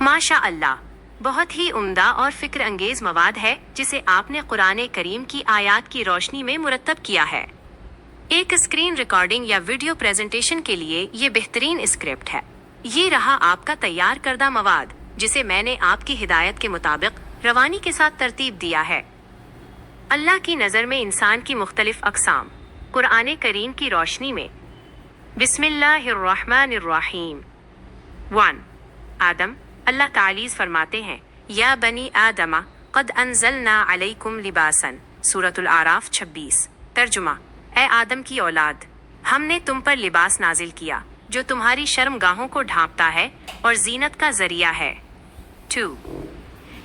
माशा अल्लाह, बहुत ही उम्दा और फिक्र अंगेज मवाद है जिसे आपने कुरान करीम की आयात की रोशनी में मुरतब किया है। एक स्क्रीन रिकॉर्डिंग या वीडियो प्रेजेंटेशन के लिए ये बेहतरीन स्क्रिप्ट है। ये रहा आपका तैयार करदा मवाद जिसे मैंने आपकी हिदायत के मुताबिक रवानी के साथ तरतीब दिया है। अल्लाह की नज़र में इंसान की मुख्तलिफ अक़साम कुरान करीम की रोशनी में। बिस्मिल्लाहिर्रहमानिर्रहीम। 1. आदम। अल्लाह तालीज़ फरमाते हैं, या बनी आदमा क़द अंज़लना अलैकुम लिबासन। सूरतुल आराफ 26। तर्जुमा, ए आदम की औलाद, हमने तुम पर लिबास नाजिल किया जो तुम्हारी शर्मगाहों को ढांपता है और जीनत का जरिया है। 2.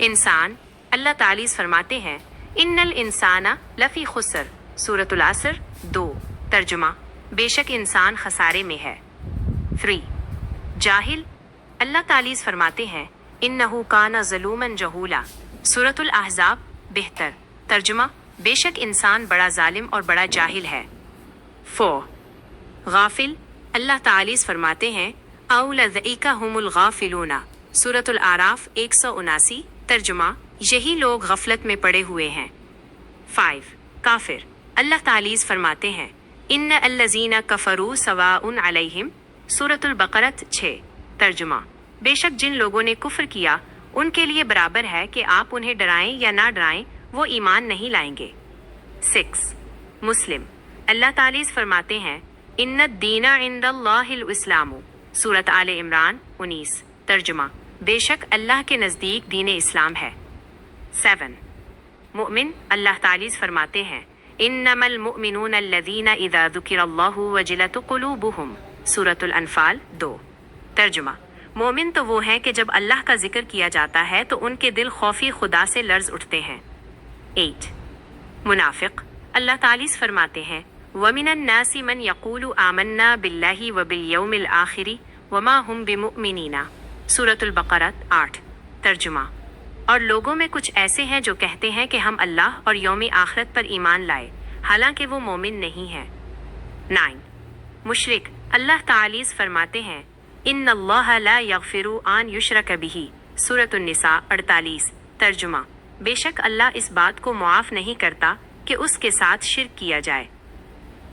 इंसान। अल्लाह तालीज़ फरमाते हैं, इन्नल इंसाना लफ़ी खुसर। सूरतुल असर 2। तर्जुमा, बेशक इंसान खसारे में है। 3. जाहिल। अल्लाह तालीज़ फरमाते हैं, इन्नहु काना ज़लूमन जहूला। सूरतुल अहज़ाब 72। तर्जुमा, बेशक इंसान बड़ा जालिम और बड़ा जाहिल है। 4. गाफिल। अल्लाह तालीज़ फरमाते हैं, औलज़ईका हुमुल गाफिलूना। सूरतुल आराफ 179। तर्जुमा, यही लोग गफलत में पड़े हुए हैं। 5. काफिर। अल्लाह तालीज़ फरमाते हैं, इन्न अल्लज़ीना कफ़रू सवाउन अलैहिम। सूरतुल बकरत 6। तर्जुमा, बेशक जिन लोगों ने कुफ्र किया उनके लिए बराबर है कि आप उन्हें डराएं या ना डराएं, वो ईमान नहीं लाएंगे। 6. मुस्लिम। अल्लाह तालीज़ फरमाते हैं, इन्नद दीना इंदल्लाहिल इस्लामु। सूरत आले इमरान 19। तर्जुमा, बेशक अल्लाह के नज़दीक दीन इस्लाम है। 7. मुमिन। अल्लाह तालीज़ फरमाते हैं, इन्नमल मुमिनून अल्लज़ीना इज़ा ज़ुकिरल्लाहु वजिलत क़ुलूबुहुम। सूरतुल अनफ़ाल 2। तर्जुमा, मोमिन तो वो हैं कि जब अल्लाह का जिक्र किया जाता है तो उनके दिल खौफी खुदा से लर्ज उठते हैं। 8. मुनाफिक। अल्लाह तालीज़ फरमाते हैं, वमिनन नासी मन यक़ूलु आमन्ना बिल्लाहि व बिल यौमिल आखिरी वमा हुम बिमुमिनीना। सूरतुल बकरत 8। तर्जुमा, और लोगों में कुछ ऐसे हैं जो कहते हैं कि हम अल्लाह और यौम आखिरत पर ईमान लाए, हालांकि वो मोमिन नहीं है। 9. मुशरिक। अल्लाह तालीज़ फरमाते हैं, इन्नल्लाह ला यग़फ़िरु अन युशरक बिही। सूरतुन निसा 48। तर्जुमा, बेशक अल्लाह इस बात को मुआफ़ नहीं करता कि उसके साथ शिर्क किया जाए।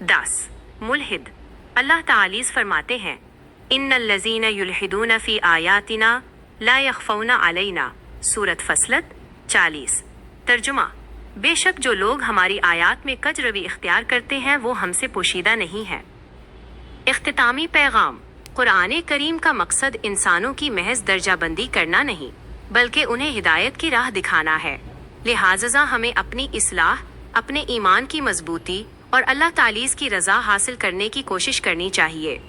10. मुल्हिद। अल्लाह तालीज़ फरमाते हैं, इन्नल्लज़ीना युल्हिदूना फ़ी आयातिना ला यख़फ़ौना अलैना। सूरत फसलत 40। तर्जुमा, बेशक जो लोग हमारी आयात में कजरवी इख्तियार करते हैं वो हमसे पोशीदा नहीं है। इख्तितामी पैगाम। कुरान करीम का मकसद इंसानों की महज दर्जाबंदी करना नहीं बल्कि उन्हें हिदायत की राह दिखाना है। लिहाजा हमें अपनी इस्लाह, अपने ईमान की मजबूती और अल्लाह तालीज़ की रज़ा हासिल करने की कोशिश करनी चाहिए।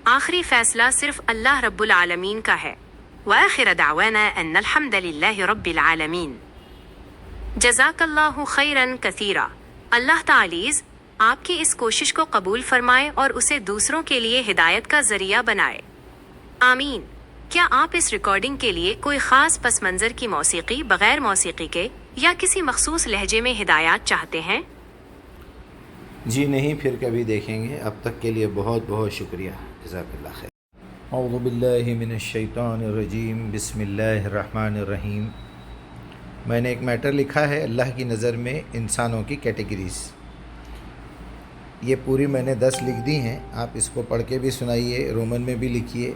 आखिरी फैसला सिर्फ अल्लाह रब्बुल आलमीन का है। व आखिर दावाना अन्नल हम्दुलिल्लाहि रब्बिल आलमीन। जज़ाकल्लाहु खैरन कसीरा। अल्लाह तालीज़ आपकी इस कोशिश को कबूल फरमाए और उसे दूसरों के लिए हिदायत का जरिया बनाए। आमीन। क्या आप इस रिकॉर्डिंग के लिए कोई ख़ास पस मंज़र की मौसीकी बग़ैर मौसीकी के या किसी मखसूस लहजे में हिदायत चाहते हैं? जी नहीं, फिर कभी देखेंगे। अब तक के लिए बहुत बहुत शुक्रिया। जज़ाकल्लाह खैर। औज़ु बिल्लाहि मिनश शैतानिर रजीम। बिस्मिल्लाहिर्रहमानिर्रहीम। मैंने एक मैटर लिखा है, अल्लाह की नज़र में इंसानों की कैटेगरीज़। ये पूरी मैंने 10 लिख दी हैं। आप इसको पढ़ के भी सुनाइए, रोमन में भी लिखिए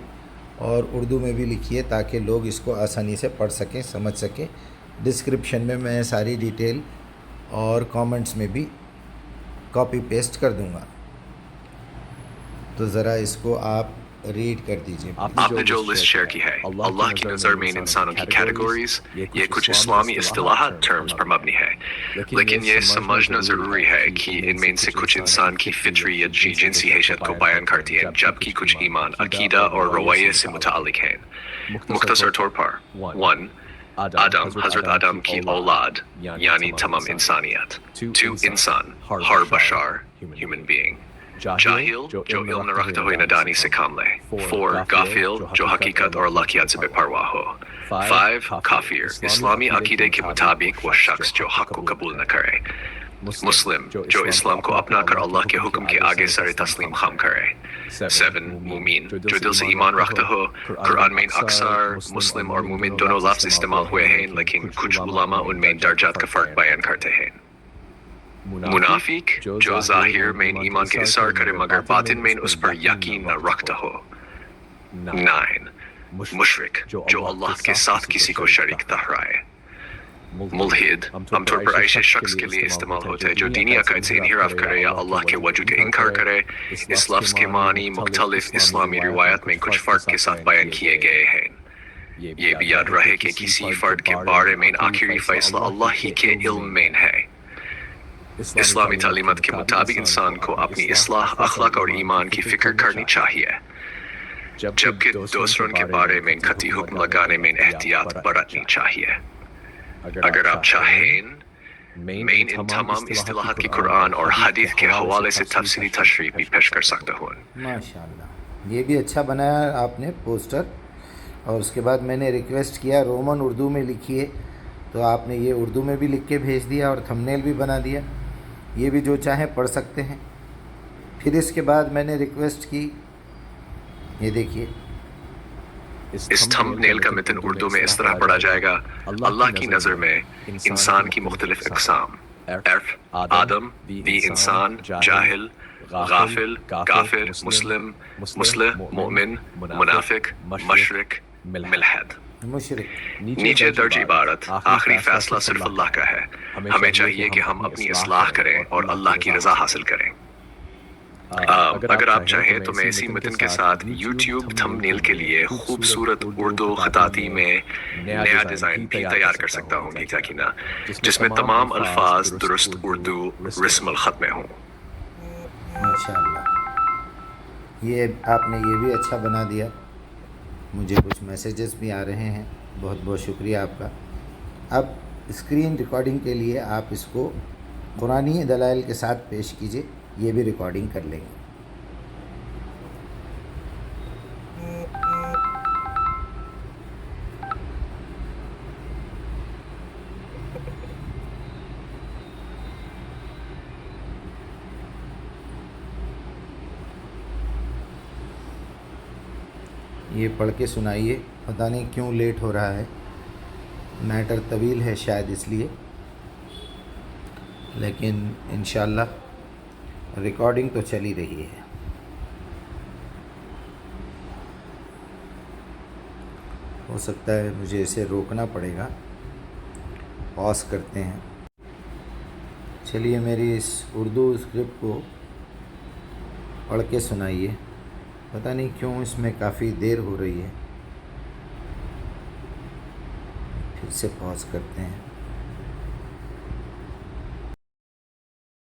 और उर्दू में भी लिखिए ताकि लोग इसको आसानी से पढ़ सकें, समझ सकें। डिस्क्रिप्शन में मैं सारी डिटेल और कमेंट्स में भी कॉपी पेस्ट कर दूंगा, तो ज़रा इसको आप रीड कर दीजिए। आपने जो लिस्ट शेयर की है अल्लाह की नज़र में इन इंसानों की कैटेगरीज, ये कुछ इस्लामी इस्तिलाहात टर्म्स पर मबनी है, लेकिन ये समझना ज़रूरी है कि इनमें इनसे कुछ इंसान की फितरी या जिनसी हैसियत को बयान करती हैं, जबकि कुछ ईमान, अकीदा और रवैये से मुताल्लिक़ हैं। मुख्तसर तौर पर 1. आदम, हज़रत आदम की औलाद यानी तमाम इंसानियत। 2. इंसान, हर बशर, ह्यूमन बीइंग। जाहिल, जो इल्म न रखते हुए नादानी से काम ले। 4. गाफिल, जो हकीकत और अल्लाह से बेपरवाह हो। 5. काफिर, इस्लामी अकीदे के मुताबिक वो शख्स जो हक को कबूल न करे। مسلم جو اسلام کو اپنا کر اللہ کے حکم کے آگے سر تسلیم خم کرے. 7 مومن جو دل سے ایمان رکھتا ہو. قرآن میں اکثر مسلم اور مومن دونوں لفظ استعمال ہوئے ہیں، لیکن کچھ علماء ان میں درجات کا فرق بیان کرتے ہیں. منافق جو ظاہر میں ایمان کے اظہار کرے مگر باطن میں اس پر یقین نہ رکھتا ہو. 9 مشرک جو اللہ کے ساتھ کسی کو شریک ٹھہرائے. ملحد عام طور پر ایسے شخص کے لیے استعمال ہوتا ہے جو دینی عقائد سے انحراف کرے یا اللہ کے وجود کا انکار کرے. اس لفظ کے معنی مختلف اسلامی روایات میں کچھ فرق کے ساتھ بیان کیے گئے ہیں. یہ بھی یاد رہے کہ کسی فرد کے بارے میں آخری فیصلہ اللہ ہی کے علم میں ہے. اسلامی تعلیمات کے مطابق انسان کو اپنی اصلاح، اخلاق اور ایمان کی فکر کرنی چاہیے، جبکہ دوسروں کے بارے میں خطی حکم لگانے میں احتیاط برتنی چاہیے. اگر آپ چاہیں میں ان تمام اصطلاحات کی قرآن اور حدیث کے حوالے سے تفصیلی تشریح بھی پیش کر سکتا ہوں. ماشاءاللہ، یہ بھی اچھا بنایا آپ نے پوسٹر. اور اس کے بعد میں نے ریکویسٹ کیا رومن اردو میں لکھیے، تو آپ نے یہ اردو میں بھی لکھ کے بھیج دیا اور تھمبنیل بھی بنا دیا. یہ بھی جو چاہیں پڑھ سکتے ہیں. پھر اس کے بعد میں نے ریکویسٹ کی، یہ دیکھیے اس تھمبنیل کا متن اردو میں اس طرح پڑھا جائے گا: اللہ کی نظر میں انسان کی مختلف اقسام: عرف، آدم، بھی انسان، جاہل، غافل، کافر، مسلم، مصلح، مومن، منافق، مشرک، ملحد. نیچے درج عبارت آخری فیصلہ صرف اللہ کا ہے. ہمیں چاہیے کہ ہم اپنی اصلاح کریں اور اللہ کی رضا حاصل کریں. اگر آپ چاہیں تو میں اسی متن کے ساتھ یوٹیوب تھمبنیل کے لیے خوبصورت اردو خطاطی میں نیا ڈیزائن بھی تیار کر سکتا ہوں گی تاکہ نہ، جس میں تمام الفاظ درست اردو رسم الخط میں ہوں. ماشاءاللہ، یہ آپ نے یہ بھی اچھا بنا دیا. مجھے کچھ میسیجز بھی آ رہے ہیں، بہت بہت شکریہ آپ کا. اب اسکرین ریکارڈنگ کے لیے آپ اس کو قرآنی دلائل کے ساتھ پیش کیجئے، یہ بھی ریکارڈنگ کر لیں گے. یہ پڑھ کے سنائیے. پتہ نہیں کیوں لیٹ ہو رہا ہے، میٹر طویل ہے شاید اس لیے، لیکن انشاءاللہ ریکارڈنگ تو چل ہی رہی ہے. ہو سکتا ہے مجھے اسے روکنا پڑے گا. پاز کرتے ہیں. چلیے میری اس اردو اسکرپٹ کو پڑھ کے سنائیے. پتہ نہیں کیوں اس میں کافی دیر ہو رہی ہے. پھر سے پاز کرتے ہیں.